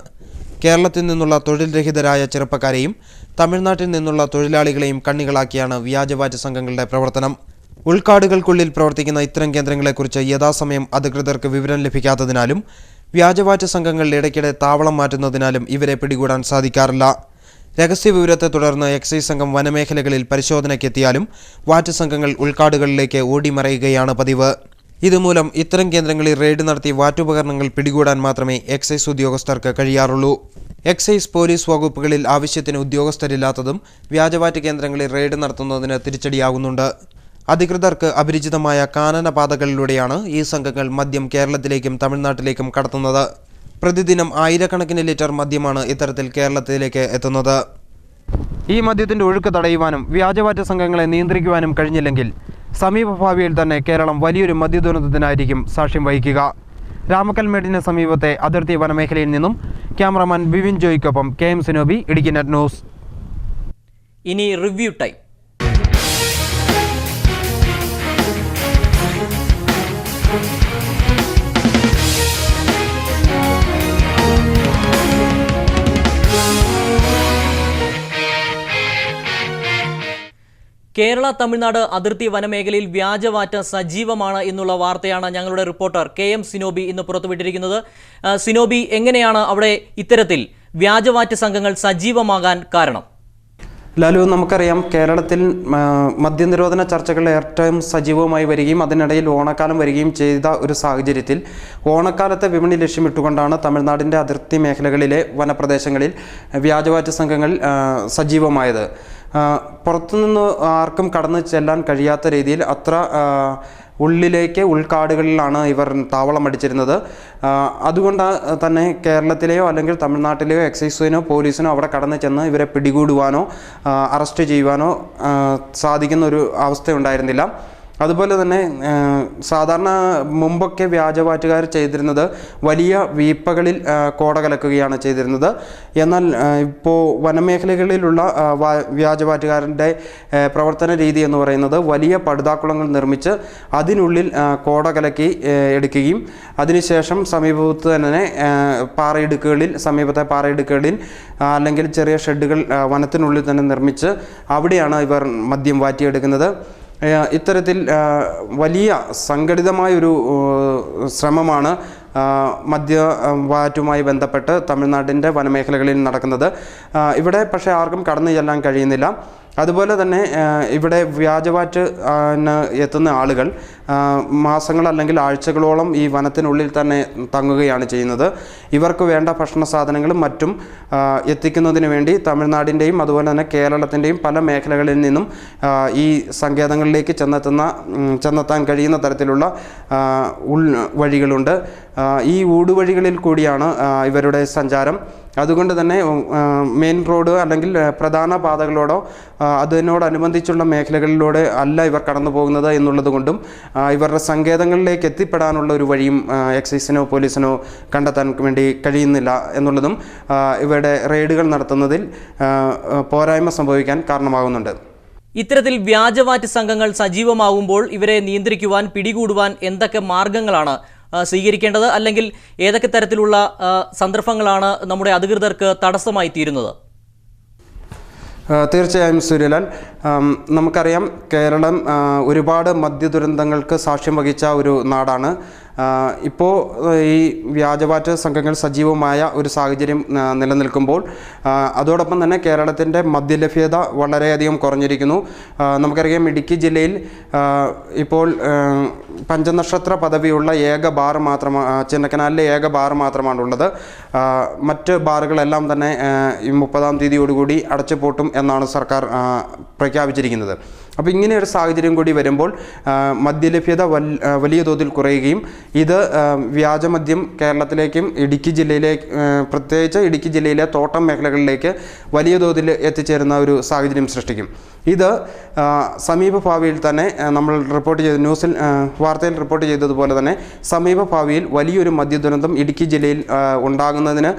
കേരളത്തിൽ നിന്നുള്ള തൊഴിൽ രഹിതരായ ചെറുപ്പക്കാരെയും തമിഴ്നാട്ടിൽ നിന്നുള്ള തൊഴിലാളികളെയും കണ്ണികളാക്കിയാണ് വ്യാജവാറ്റ് സംഘങ്ങളുടെ പ്രവർത്തനം. ഉൾക്കാടുകൾക്കുള്ളിൽ പ്രവർത്തിക്കുന്ന ഇത്തരം കേന്ദ്രങ്ങളെക്കുറിച്ച് യഥാസമയം അധികൃതർക്ക് വിവരം ലഭിക്കാത്തതിനാലും വ്യാജവാറ്റ് സംഘങ്ങൾ ഇടയ്ക്കിടെ താവളം മാറ്റുന്നതിനാലും ഇവരെ പിടികൂടാൻ സാധിക്കാറില്ല. രഹസ്യവിവരത്തെ തുടർന്ന് എക്സൈസ് സംഘം വനമേഖലകളിൽ പരിശോധനയ്ക്കെത്തിയാലും വാറ്റ് സംഘങ്ങൾ ഉൾക്കാടുകളിലേക്ക് ഓടിമറയുകയാണ് പതിവ്. ഇതുമൂലം ഇത്തരം കേന്ദ്രങ്ങളിൽ റെയ്ഡ് നടത്തി വാറ്റുപകരണങ്ങൾ പിടികൂടാൻ മാത്രമേ എക്സൈസ് ഉദ്യോഗസ്ഥർക്ക് കഴിയാറുള്ളൂ. എക്സൈസ് പോലീസ് വകുപ്പുകളിൽ ആവശ്യത്തിന് ഉദ്യോഗസ്ഥരില്ലാത്തതും വ്യാജവാറ്റ് കേന്ദ്രങ്ങളിൽ റെയ്ഡ് നടത്തുന്നതിന് തിരിച്ചടിയാകുന്നുണ്ട്. അധികൃതർക്ക് അപരിചിതമായ കാനന പാതകളിലൂടെയാണ് ഈ സംഘങ്ങൾ മദ്യം കേരളത്തിലേക്കും തമിഴ്നാട്ടിലേക്കും കടത്തുന്നത്. പ്രതിദിനം ആയിരക്കണക്കിന് ലിറ്റർ മദ്യമാണ് ഇത്തരത്തിൽ കേരളത്തിലേക്ക് എത്തുന്നത്. ഈ മദ്യത്തിൻ്റെ ഒഴുക്ക് തടയുവാനും വ്യാജവാറ്റ് സംഘങ്ങളെ നിയന്ത്രിക്കുവാനും കഴിഞ്ഞില്ലെങ്കിൽ സമീപഭാവിയിൽ തന്നെ കേരളം വലിയൊരു മദ്യദുരന്തത്തിനായിരിക്കും സാക്ഷ്യം വഹിക്കുക. രാമക്കൽമേടിന് സമീപത്തെ അതിർത്തി വനമേഖലയിൽ നിന്നും ക്യാമറമാൻ ബിവിൻ ജോയ്ക്കൊപ്പം KM Sinoby, Idukki net news. ഇനി റിവ്യൂ ടൈം. കേരള തമിഴ്നാട് അതിർത്തി വനമേഖലയിൽ വ്യാജവാറ്റ് സജീവമാണ് എന്നുള്ള വാർത്തയാണ് ഞങ്ങളുടെ റിപ്പോർട്ടർ KM സിനോബി ഇന്ന് പുറത്തുവിട്ടിരിക്കുന്നത്. സിനോബി, എങ്ങനെയാണ് അവിടെ ഇത്തരത്തിൽ വ്യാജവാറ്റ് സംഘങ്ങൾ സജീവമാകാൻ കാരണം? ലാലു, നമുക്കറിയാം കേരളത്തിൽ മദ്യനിരോധന ചർച്ചകൾ ഏറ്റവും സജീവമായി വരികയും അതിനിടയിൽ ഓണക്കാലം വരികയും ചെയ്ത ഒരു സാഹചര്യത്തിൽ ഓണക്കാലത്തെ വിപണി ലക്ഷ്യമിട്ടുകൊണ്ടാണ് തമിഴ്നാടിൻ്റെ അതിർത്തി മേഖലകളിലെ വനപ്രദേശങ്ങളിൽ വ്യാജവാറ്റ് സംഘങ്ങൾ സജീവമായത്. പുറത്തുനിന്ന് ആർക്കും കടന്നു ചെല്ലാൻ കഴിയാത്ത രീതിയിൽ അത്ര ഉള്ളിലേക്ക് ഉൾക്കാടുകളിലാണ് ഇവർ താവളം അടിച്ചിരുന്നത്. അതുകൊണ്ട് തന്നെ കേരളത്തിലെയോ അല്ലെങ്കിൽ തമിഴ്നാട്ടിലെയോ എക്സൈസിനോ പോലീസിനോ അവിടെ കടന്നു ചെന്ന് ഇവരെ പിടികൂടുവാനോ അറസ്റ്റ് ചെയ്യുവാനോ സാധിക്കുന്ന ഒരു അവസ്ഥയുണ്ടായിരുന്നില്ല. അതുപോലെ തന്നെ സാധാരണ മുമ്പൊക്കെ വ്യാജവാറ്റുകാർ ചെയ്തിരുന്നത് വലിയ വീപ്പകളിൽ കോട കലക്കുകയാണ് ചെയ്തിരുന്നത്. എന്നാൽ ഇപ്പോൾ വനമേഖലകളിലുള്ള വ്യാജവാറ്റുകാരൻ്റെ പ്രവർത്തന രീതി എന്ന് പറയുന്നത് വലിയ പടുതാക്കുളങ്ങൾ നിർമ്മിച്ച് അതിനുള്ളിൽ കോട കലക്കി എടുക്കുകയും അതിനുശേഷം സമീപത്ത് തന്നെ സമീപത്തെ പാറയിടുക്കുകളിൽ അല്ലെങ്കിൽ ചെറിയ ഷെഡുകൾ വനത്തിനുള്ളിൽ തന്നെ നിർമ്മിച്ച് അവിടെയാണ് ഇവർ മദ്യം വാറ്റിയെടുക്കുന്നത്. ഇത്തരത്തിൽ വലിയ സംഘടിതമായൊരു ശ്രമമാണ് മദ്യവാറ്റുമായി ബന്ധപ്പെട്ട് തമിഴ്നാടിൻ്റെ വനമേഖലകളിൽ നടക്കുന്നത്. ഇവിടെ പക്ഷേ ആർക്കും കടന്നു ചെല്ലാൻ കഴിയുന്നില്ല. അതുപോലെ തന്നെ ഇവിടെ വ്യാജവാറ്റ് എത്തുന്ന ആളുകൾ മാസങ്ങൾ അല്ലെങ്കിൽ ആഴ്ചകളോളം ഈ വനത്തിനുള്ളിൽ തന്നെ തങ്ങുകയാണ് ചെയ്യുന്നത്. ഇവർക്ക് വേണ്ട ഭക്ഷണ സാധനങ്ങളും മറ്റും എത്തിക്കുന്നതിന് വേണ്ടി തമിഴ്നാടിൻ്റെയും അതുപോലെ തന്നെ കേരളത്തിൻ്റെയും പല മേഖലകളിൽ നിന്നും ഈ സങ്കേതങ്ങളിലേക്ക് ചെന്നെത്താൻ കഴിയുന്ന തരത്തിലുള്ള വഴികളുണ്ട്. ഈ ഊടുവഴികളിൽ കൂടിയാണ് ഇവരുടെ സഞ്ചാരം. അതുകൊണ്ട് തന്നെ മെയിൻ റോഡ് അല്ലെങ്കിൽ പ്രധാന പാതകളോടോ അതിനോടനുബന്ധിച്ചുള്ള മേഖലകളിലൂടെ അല്ല ഇവർ കടന്നു പോകുന്നത് എന്നുള്ളത് കൊണ്ടും ഇവരുടെ സങ്കേതങ്ങളിലേക്ക് എത്തിപ്പെടാനുള്ള ഒരു വഴിയും എക്സൈസിനോ പോലീസിനോ കണ്ടെത്താൻ വേണ്ടി കഴിയുന്നില്ല എന്നുള്ളതും ഇവരുടെ റെയ്ഡുകൾ നടത്തുന്നതിൽ പോരായ്മ സംഭവിക്കാൻ കാരണമാകുന്നുണ്ട്. ഇത്തരത്തിൽ വ്യാജവാറ്റ് സംഘങ്ങൾ സജീവമാകുമ്പോൾ ഇവരെ നിയന്ത്രിക്കുവാൻ, പിടികൂടുവാൻ എന്തൊക്കെ മാർഗങ്ങളാണ് സ്വീകരിക്കേണ്ടത്? അല്ലെങ്കിൽ ഏതൊക്കെ തരത്തിലുള്ള സന്ദർഭങ്ങളാണ് നമ്മുടെ അധികൃതർക്ക് തടസ്സമായി തീരുന്നത്? തീർച്ചയായും സൂര്യലാൽ, നമുക്കറിയാം കേരളം ഒരുപാട് മദ്യദുരന്തങ്ങൾക്ക് സാക്ഷ്യം വഹിച്ച ഒരു നാടാണ്. ഇപ്പോൾ ഈ വ്യാജവാറ്റ് സംഘങ്ങൾ സജീവമായ ഒരു സാഹചര്യം നിലനിൽക്കുമ്പോൾ അതോടൊപ്പം തന്നെ കേരളത്തിൻ്റെ മദ്യലഭ്യത വളരെയധികം കുറഞ്ഞിരിക്കുന്നു. നമുക്കറിയാം ഇടുക്കി ജില്ലയിൽ ഇപ്പോൾ പഞ്ചനക്ഷത്ര പദവിയുള്ള ഏക ബാർ മാത്രമാണ്, ചിന്നക്കനാലിലെ ഏക ബാർ മാത്രമാണുള്ളത്. മറ്റ് ബാറുകളെല്ലാം തന്നെ ഈ 30-ാം തീയതിയോടുകൂടി അടച്ചുപൂട്ടും എന്നാണ് സർക്കാർ പ്രഖ്യാപിച്ചിരിക്കുന്നത്. അപ്പോൾ ഇങ്ങനെയൊരു സാഹചര്യം കൂടി വരുമ്പോൾ മദ്യലഭ്യത വലിയ തോതിൽ കുറയുകയും ഇത് വ്യാജമദ്യം കേരളത്തിലേക്കും ഇടുക്കി ജില്ലയിലേക്ക് പ്രത്യേകിച്ച് ഇടുക്കി ജില്ലയിലെ തോട്ടം മേഖലകളിലേക്ക് വലിയ തോതിൽ എത്തിച്ചേരുന്ന ഒരു സാഹചര്യം സൃഷ്ടിക്കും. ഇത് സമീപഭാവിയിൽ തന്നെ നമ്മൾ റിപ്പോർട്ട് ചെയ്ത ന്യൂസിൽ വാർത്തയിൽ റിപ്പോർട്ട് ചെയ്തതുപോലെ തന്നെ സമീപഭാവിയിൽ വലിയൊരു മദ്യദുരന്തം ഇടുക്കി ജില്ലയിൽ ഉണ്ടാകുന്നതിന്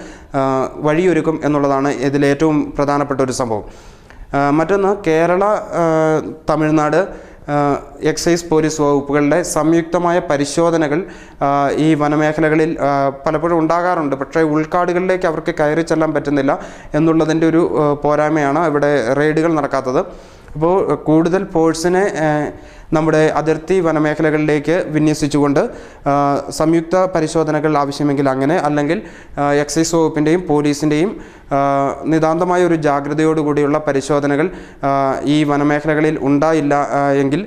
വഴിയൊരുക്കും എന്നുള്ളതാണ് ഇതിലേറ്റവും പ്രധാനപ്പെട്ട ഒരു സംഭവം. മറ്റൊന്ന്, കേരള തമിഴ്നാട് എക്സൈസ് പോലീസ് വകുപ്പുകളുടെ സംയുക്തമായ പരിശോധനകൾ ഈ വനമേഖലകളിൽ പലപ്പോഴും ഉണ്ടാകാറുണ്ട്. പക്ഷേ ഉൾക്കാടുകളിലേക്ക് അവർക്ക് കയറി ചെല്ലാൻ പറ്റുന്നില്ല എന്നുള്ളതിൻ്റെ ഒരു പോരായ്മയാണ് ഇവിടെ റെയ്ഡുകൾ നടക്കാത്തത്. അപ്പോൾ കൂടുതൽ ഫോഴ്സിനെ നമ്മുടെ അതിർത്തി വനമേഖലകളിലേക്ക് വിന്യസിച്ചുകൊണ്ട് സംയുക്ത പരിശോധനകൾ ആവശ്യമെങ്കിൽ അങ്ങനെ, അല്ലെങ്കിൽ എക്സൈസ് വകുപ്പിൻ്റെയും പോലീസിൻ്റെയും നിതാന്തമായ ഒരു ജാഗ്രതയോടുകൂടിയുള്ള പരിശോധനകൾ ഈ വനമേഖലകളിൽ ഉണ്ടായില്ല എങ്കിൽ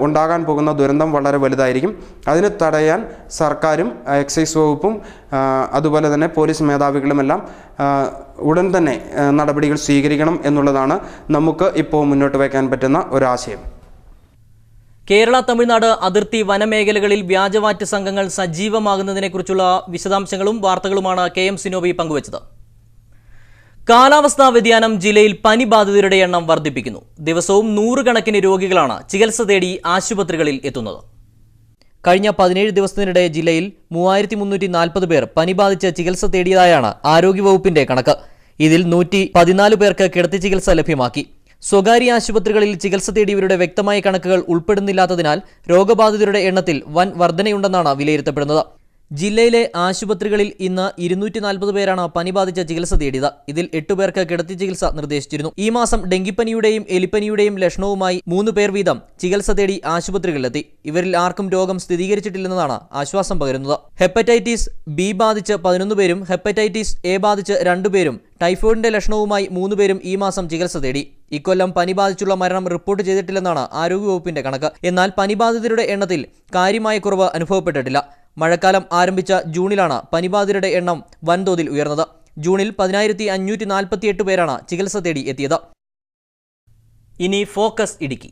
ഉണ്ടാകാൻ പോകുന്ന ദുരന്തം വളരെ വലുതായിരിക്കും. അതിന് തടയാൻ സർക്കാരും എക്സൈസ് വകുപ്പും അതുപോലെ തന്നെ പോലീസ് മേധാവികളുമെല്ലാം ഉടൻ തന്നെ നടപടികൾ സ്വീകരിക്കണം എന്നുള്ളതാണ് നമുക്ക് ഇപ്പോൾ മുന്നോട്ട് വയ്ക്കാൻ പറ്റുന്ന ഒരാശയം. കേരള തമിഴ്നാട് അതിർത്തി വനമേഖലകളിൽ വ്യാജവാറ്റ് സംഘങ്ങൾ സജീവമാകുന്നതിനെക്കുറിച്ചുള്ള വിശദാംശങ്ങളും വാർത്തകളുമാണ് KM സിനോബി പങ്കുവച്ചത്. കാലാവസ്ഥാ വ്യതിയാനം ജില്ലയിൽ പനി ബാധിതരുടെ എണ്ണം വർദ്ധിപ്പിക്കുന്നു. ദിവസവും 100 കണക്കിന് രോഗികളാണ് ചികിത്സ തേടി ആശുപത്രികളിൽ എത്തുന്നത്. കഴിഞ്ഞ 17 ദിവസത്തിനിടെ ജില്ലയിൽ 3340 പേർ പനി ബാധിച്ച് ചികിത്സ തേടിയതായാണ് ആരോഗ്യവകുപ്പിന്റെ കണക്ക്. ഇതിൽ 114 പേർക്ക് കിടത്തി ചികിത്സ ലഭ്യമാക്കി. സ്വകാര്യ ആശുപത്രികളിൽ ചികിത്സ തേടിയവരുടെ വ്യക്തമായ കണക്കുകൾ ഉൾപ്പെടുന്നില്ലാത്തതിനാൽ രോഗബാധിതരുടെ എണ്ണത്തിൽ വൻ വർധനയുണ്ടെന്നാണ് വിലയിരുത്തപ്പെടുന്നത്. ജില്ലയിലെ ആശുപത്രികളിൽ ഇന്ന് 240 പേരാണ് പനി ബാധിച്ച ചികിത്സ തേടിയത്. ഇതിൽ 8 പേർക്ക് കിടത്തി ചികിത്സ നിർദ്ദേശിച്ചിരുന്നു. ഈ മാസം ഡെങ്കിപ്പനിയുടെയും എലിപ്പനിയുടെയും ലക്ഷണവുമായി 3 പേർ വീതം ചികിത്സ തേടി ആശുപത്രികളിലെത്തി. ഇവരിൽ ആർക്കും രോഗം സ്ഥിരീകരിച്ചിട്ടില്ലെന്നതാണ് ആശ്വാസം പകരുന്നത്. ഹെപ്പറ്റൈറ്റിസ് ബി ബാധിച്ച് 11 പേരും ഹെപ്പറ്റൈറ്റിസ് എ ബാധിച്ച് 2 പേരും ടൈഫോയിഡിന്റെ ലക്ഷണവുമായി 3 പേരും ഈ മാസം ചികിത്സ തേടി. ഇക്കൊല്ലം പനി ബാധിച്ചുള്ള മരണം റിപ്പോർട്ട് ചെയ്തിട്ടില്ലെന്നാണ് ആരോഗ്യവകുപ്പിന്റെ കണക്ക്. എന്നാൽ പനി ബാധിതരുടെ എണ്ണത്തിൽ കാര്യമായ കുറവ് അനുഭവപ്പെട്ടിട്ടില്ല. മഴക്കാലം ആരംഭിച്ച ജൂണിലാണ് പനിബാധിതരുടെ എണ്ണം വൻതോതിൽ ഉയർന്നത്. ജൂണിൽ 10,548 പേരാണ് ചികിത്സ തേടി എത്തിയത്. ഇനി ഫോക്കസ് ഇടുക്കി.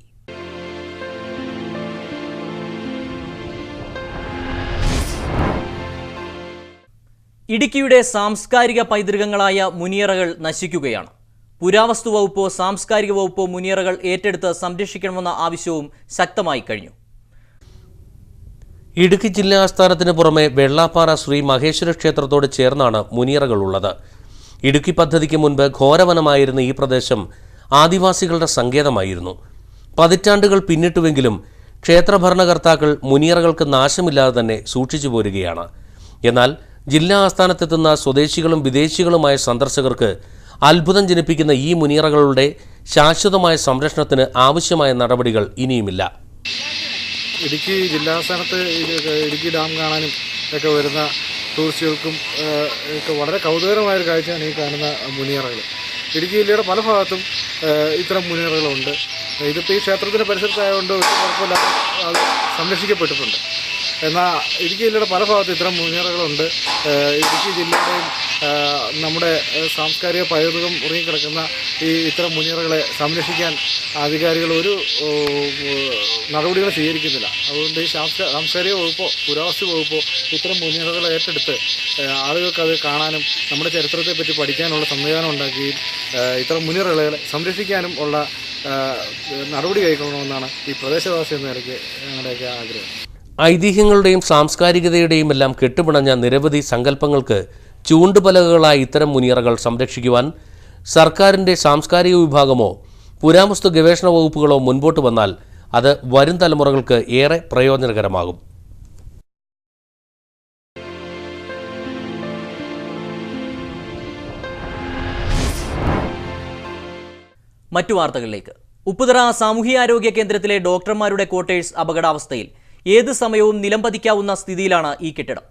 ഇടുക്കിയുടെ സാംസ്കാരിക പൈതൃകങ്ങളായ മുനിയറകൾ നശിക്കുകയാണ്. പുരാവസ്തു വകുപ്പോ സാംസ്കാരിക വകുപ്പോ മുനിയറകൾ ഏറ്റെടുത്ത് സംരക്ഷിക്കണമെന്ന ആവശ്യവും ശക്തമായി കഴിഞ്ഞു. ഇടുക്കി ജില്ലാ ആസ്ഥാനത്തിന് പുറമെ വെള്ളാപ്പാറ ശ്രീ മഹേശ്വര ക്ഷേത്രത്തോട് ചേർന്നാണ് മുനിയറകളുള്ളത്. ഇടുക്കി പദ്ധതിക്ക് മുൻപ് ഘോരവനമായിരുന്ന ഈ പ്രദേശം ആദിവാസികളുടെ സങ്കേതമായിരുന്നു. പതിറ്റാണ്ടുകൾ പിന്നിട്ടുവെങ്കിലും ക്ഷേത്ര ഭരണകർത്താക്കൾ മുനിയറകൾക്ക് നാശമില്ലാതെ തന്നെ സൂക്ഷിച്ചു പോരുകയാണ്. എന്നാൽ ജില്ലാ ആസ്ഥാനത്തെത്തുന്ന സ്വദേശികളും വിദേശികളുമായ സന്ദർശകർക്ക് അത്ഭുതം ജനിപ്പിക്കുന്ന ഈ മുനിയറകളുടെ ശാശ്വതമായ സംരക്ഷണത്തിന് ആവശ്യമായ നടപടികൾ ഇനിയുമില്ല. ഇടുക്കി ജില്ലാസ്ഥാനത്ത് ഇടുക്കി ഡാം കാണാനും ഒക്കെ വരുന്ന ടൂറിസ്റ്റുകൾക്കും ഒക്കെ വളരെ കൗതുകരമായൊരു കാഴ്ചയാണ് ഈ കാണുന്ന മുനിയറകൾ. ഇടുക്കി ജില്ലയുടെ പല ഭാഗത്തും ഇത്തരം മുനിയറകളുണ്ട്. ഇതിപ്പോൾ ഈ ക്ഷേത്രത്തിൻ്റെ പരിസരത്തായതുകൊണ്ട് ഒരു കുഴപ്പമില്ലാതെ അത് സംരക്ഷിക്കപ്പെട്ടിട്ടുണ്ട്. എന്നാൽ ഇടുക്കി ജില്ലയുടെ പല ഭാഗത്തും ഇത്തരം മുനിയറകളുണ്ട്. ഇടുക്കി ജില്ലയുടെയും നമ്മുടെ സാംസ്കാരിക പൈതൃകം ഉറങ്ങിക്കിടക്കുന്ന ഇത്തരം മുനിയറകളെ സംരക്ഷിക്കാൻ അധികാരികൾ ഒരു നടപടികൾ സ്വീകരിക്കുന്നില്ല. അതുകൊണ്ട് ഈ സാംസ്കാരിക വകുപ്പോ പുരാവസ്തു വകുപ്പോ ഇത്തരം മുനിയറകൾ ഏറ്റെടുത്ത് ആളുകൾക്ക് അത് കാണാനും നമ്മുടെ ചരിത്രത്തെപ്പറ്റി പഠിക്കാനുള്ള സംവിധാനം ഉണ്ടാക്കുകയും ഇത്തരം മുനിയറകളെ സംരക്ഷിക്കാനും ഉള്ള നടപടി കൈക്കൊള്ളണമെന്നാണ് ഈ പ്രദേശവാസി എന്ന നിലയ്ക്ക് ഞങ്ങളുടെയൊക്കെ ആഗ്രഹം. ഐതിഹ്യങ്ങളുടെയും സാംസ്കാരികതയുടെയും എല്ലാം കെട്ടുപിണഞ്ഞ നിരവധി സങ്കല്പങ്ങൾക്ക് ചൂണ്ടുപലകകളായ ഇത്തരം മുനിയറകൾ സംരക്ഷിക്കുവാൻ സർക്കാരിൻ്റെ സാംസ്കാരിക വിഭാഗമോ പുരാവസ്തു ഗവേഷണ വകുപ്പുകളോ മുൻപോട്ട് വന്നാൽ അത് വരും തലമുറകൾക്ക് ഏറെ പ്രയോജനകരമാകും. മറ്റു വാർത്തകളിലേക്ക്. ഉപ്പുതറ സാമൂഹ്യാരോഗ്യ കേന്ദ്രത്തിലെ ഡോക്ടർമാരുടെ ക്വാർട്ടേഴ്സ് അപകടാവസ്ഥയിൽ ഏത് സമയവും നിലംപതിക്കാവുന്ന സ്ഥിതിയിലാണ് ഈ കെട്ടിടം.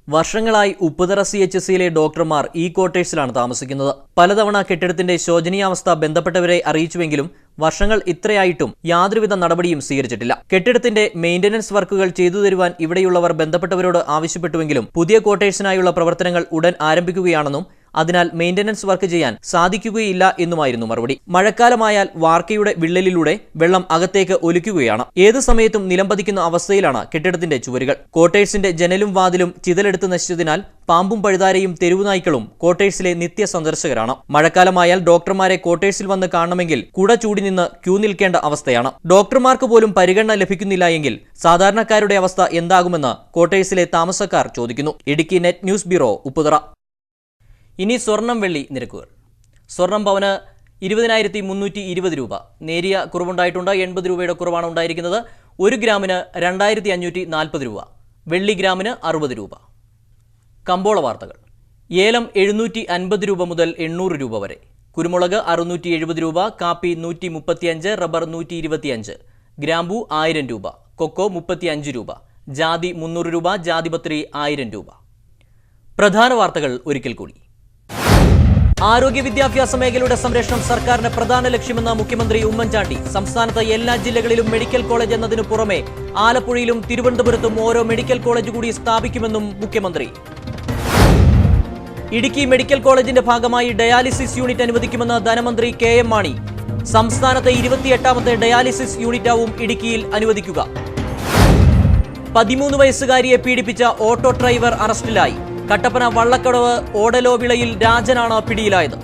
വർഷങ്ങളായി ഉപ്പുതറ CHSയിലെ ഡോക്ടർമാർ ഈ ക്വാർട്ടേഴ്സിലാണ് താമസിക്കുന്നത്. പലതവണ കെട്ടിടത്തിന്റെ ശോചനീയാവസ്ഥ ബന്ധപ്പെട്ടവരെ അറിയിച്ചുവെങ്കിലും വർഷങ്ങൾ ഇത്രയായിട്ടും യാതൊരുവിധ നടപടിയും സ്വീകരിച്ചിട്ടില്ല. കെട്ടിടത്തിന്റെ മെയിന്റനൻസ് വർക്കുകൾ ചെയ്തു തരുവാൻ ഇവിടെയുള്ളവർ ബന്ധപ്പെട്ടവരോട് ആവശ്യപ്പെട്ടുവെങ്കിലും പുതിയ ക്വാർട്ടേഴ്സിനായുള്ള പ്രവർത്തനങ്ങൾ ഉടൻ ആരംഭിക്കുകയാണെന്നും അതിനാൽ മെയിന്റനൻസ് വർക്ക് ചെയ്യാൻ സാധിക്കുകയില്ല എന്നുമായിരുന്നു മറുപടി. മഴക്കാലമായാൽ വാർക്കയുടെ വിള്ളലിലൂടെ വെള്ളം അകത്തേക്ക് ഒലിക്കുകയാണ്. ഏത് സമയത്തും നിലംപതിക്കുന്ന അവസ്ഥയിലാണ് കെട്ടിടത്തിന്റെ ചുവരുകൾ. ക്വാർട്ടേഴ്സിന്റെ ജനലും വാതിലും ചിതലെടുത്ത് നശിച്ചതിനാൽ പാമ്പും പഴുതാരയും തെരുവുനായ്ക്കളും ക്വാർട്ടേഴ്സിലെ നിത്യ സന്ദർശകരാണ്. മഴക്കാലമായാൽ ഡോക്ടർമാരെ ക്വാർട്ടേഴ്സിൽ വന്ന് കാണണമെങ്കിൽ കുട ചൂടി നിന്ന് ക്യൂ നിൽക്കേണ്ട അവസ്ഥയാണ്. ഡോക്ടർമാർക്ക് പോലും പരിഗണന ലഭിക്കുന്നില്ല എങ്കിൽ സാധാരണക്കാരുടെ അവസ്ഥ എന്താകുമെന്ന് ക്വാർട്ടേഴ്സിലെ താമസക്കാർ ചോദിക്കുന്നു. Idukki net news bureau, Upputhara. ഇനി സ്വർണം വെള്ളി നിരക്കുകൾ. സ്വർണം പവന് 20,320 രൂപ. നേരിയ കുറവുണ്ടായിട്ടുണ്ട്. 80 രൂപയുടെ കുറവാണ് ഉണ്ടായിരിക്കുന്നത്. 1 ഗ്രാമിന് 2,540 രൂപ. വെള്ളി ഗ്രാമിന് 60 രൂപ. കമ്പോള വാർത്തകൾ. ഏലം 750 രൂപ മുതൽ 800 രൂപ വരെ. കുരുമുളക് 670 രൂപ. കാപ്പി 135, റബ്ബർ 125, ഗ്രാമ്പു 1000 രൂപ. കൊക്കോ 35 രൂപ. ജാതി 300 രൂപ. ജാതിപത്രി 1000 രൂപ. പ്രധാന വാർത്തകൾ ഒരിക്കൽ കൂടി. ആരോഗ്യ വിദ്യാഭ്യാസ മേഖലയുടെ സംരക്ഷണം സർക്കാരിന്റെ പ്രധാന ലക്ഷ്യമെന്ന് മുഖ്യമന്ത്രി ഉമ്മൻചാണ്ടി. സംസ്ഥാനത്ത് എല്ലാ ജില്ലകളിലും മെഡിക്കൽ കോളേജ് എന്നതിനു പുറമെ ആലപ്പുഴയിലും തിരുവനന്തപുരത്തും ഓരോ മെഡിക്കൽ കോളേജ് കൂടി സ്ഥാപിക്കുമെന്നും മുഖ്യമന്ത്രി. ഇടുക്കി മെഡിക്കൽ കോളേജിന്റെ ഭാഗമായി ഡയാലിസിസ് യൂണിറ്റ് അനുവദിക്കുമെന്ന് ധനമന്ത്രി KM മാണി. സംസ്ഥാനത്തെ 28ാമത്തെ ഡയാലിസിസ് യൂണിറ്റാവും ഇടുക്കിയിൽ അനുവദിക്കുക. 13 വയസ്സുകാരിയെ പീഡിപ്പിച്ച ഓട്ടോ ഡ്രൈവർ അറസ്റ്റിലായി. കട്ടപ്പന വള്ളക്കടവ് ഓടലോവിളയിൽ രാജനാണ് പിടിയിലായത്.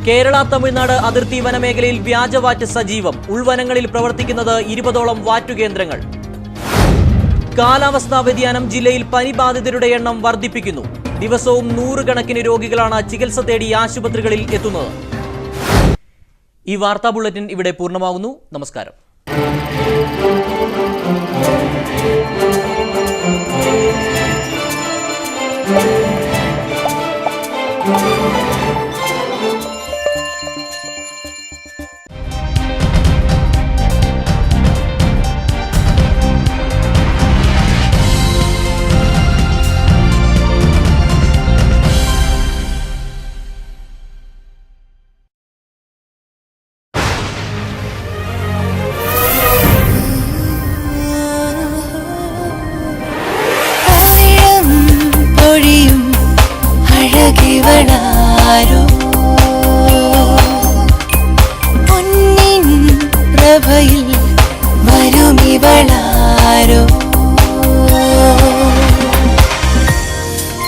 കേരള തമിഴ്നാട് അതിർത്തി വനമേഖലയിൽ വ്യാജവാറ്റ് സജീവം. ഉൾവനങ്ങളിൽ പ്രവർത്തിക്കുന്നത് 20ഓളം വാറ്റുകേന്ദ്രങ്ങൾ. കാലാവസ്ഥാ വ്യതിയാനം ജില്ലയിൽ പനി ബാധിതരുടെ എണ്ണം വർദ്ധിപ്പിക്കുന്നു. ദിവസവും 100 കണക്കിന് രോഗികളാണ് ചികിത്സ തേടി ആശുപത്രികളിൽ എത്തുന്നത്. ഈ വാർത്താ ബുള്ളറ്റിൻ ഇവിടെ പൂർണ്ണമാകുന്നു. നമസ്കാരം.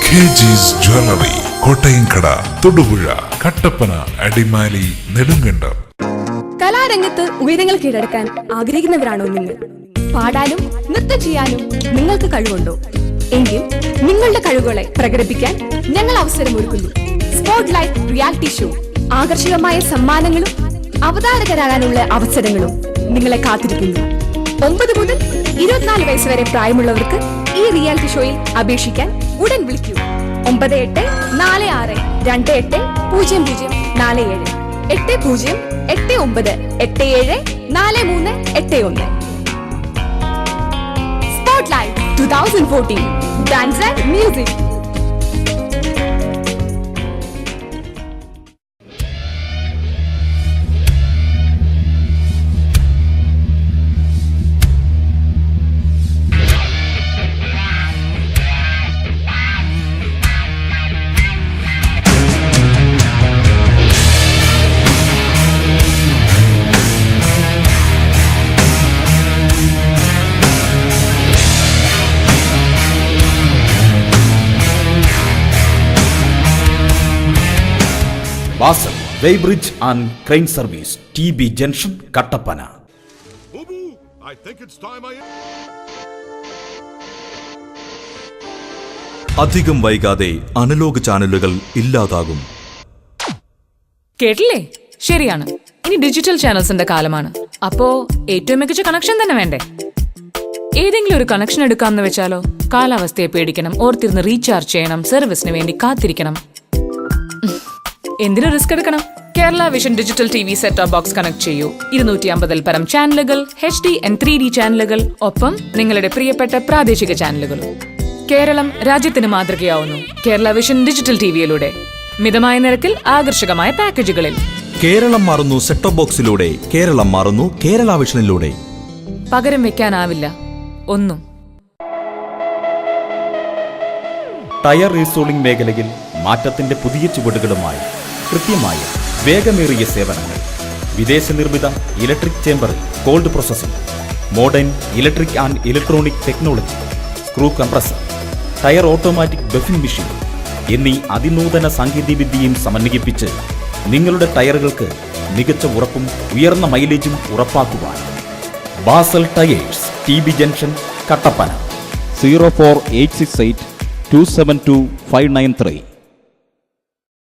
KG's jewellery, Kottayamkada, Thodupuzha, Kattappana, Adimali, Nedumkandam. കലാരംഗത്ത് ഉയരങ്ങൾ കീഴടക്കാൻ ആഗ്രഹിക്കുന്നവരാണോ നിങ്ങൾ? പാടാനും നൃത്തം ചെയ്യാനും നിങ്ങൾക്ക് കഴിവുണ്ടോ? എങ്കിൽ നിങ്ങളുടെ കഴിവുകളെ പ്രകടിപ്പിക്കാൻ ഞങ്ങൾ അവസരമൊരുക്കുന്നു. Spotlight reality show. ആകർഷകമായ സമ്മാനങ്ങളും അവതാരകരാകാനുള്ള അവസരങ്ങളും നിങ്ങളെ കാത്തിരിക്കുന്നു. 9 മുതൽ 24 വയസ്സ് വരെ പ്രായമുള്ളവർക്ക് ഈ റിയാലിറ്റി ഷോയിൽ അപേക്ഷിക്കാൻ ഉടൻ വിളിക്കൂ. 9846280047 8089874381. Spotlight 2014 Dance and Music. Vasal weighbridge and crane service, TB junction, Kattappana. അധികം വൈകാതെ അനലോഗ് ചാനലുകൾ ഇല്ലാതാകും. കേട്ടില്ലേ? ശരിയാണ്. ഇനി ഡിജിറ്റൽ ചാനൽസിന്റെ കാലമാണ്. അപ്പോ ഏറ്റവും മികച്ച കണക്ഷൻ തന്നെ വേണ്ടേ? ഏതെങ്കിലും ഒരു കണക്ഷൻ എടുക്കാമെന്ന് വെച്ചാലോ? കാലാവസ്ഥയെ പേടിക്കണം, ഓർത്തിരുന്ന് റീചാർജ് ചെയ്യണം, സർവീസിന് വേണ്ടി കാത്തിരിക്കണം. എന്തിനു റിസ്ക് എടുക്കണം? Kerala vision digital TV set top box connect ചെയ്യൂ. 250-ൽ പരം ചാനലുകൾ, HD and 3D ചാനലുകൾ, ഒപ്പം നിങ്ങളുടെ പ്രിയപ്പെട്ട പ്രാദേശിക ചാനലുകളും. കേരളം രാജ്യത്തിന് മാതൃകയാവുന്നു കേരള വിഷൻ ഡിജിറ്റൽ TVയിലൂടെ. മിതമായ നിരക്കിൽ ആകർഷകമായ പാക്കേജുകളിൽ. കേരളം മാറുന്നു സെറ്റ് ടോപ്പ് ബോക്സിലൂടെ. കേരളം മാറുന്നു കേരള വിഷനിലൂടെ. പകരം വെക്കാനാവില്ല ഒന്നും. ടയർ റീസോളിംഗ് മേഖലയിൽ മാറ്റത്തിന്റെ പുതിയ ചുവടുകളുമായി കൃത്യമായ വേഗമേറിയ സേവനങ്ങൾ. വിദേശ നിർമ്മിത ഇലക്ട്രിക് ചേംബറിൽ cold processing, modern electric and electronic technology, screw compressor, tyre automatic buffing machine എന്നീ അതിനൂതന സാങ്കേതികവിദ്യയും സമന്വയിപ്പിച്ച് നിങ്ങളുടെ ടയറുകൾക്ക് മികച്ച ഉറപ്പും ഉയർന്ന മൈലേജും ഉറപ്പാക്കുവാൻ Basal tyres, TB junction, Kattappana. 04868 272 593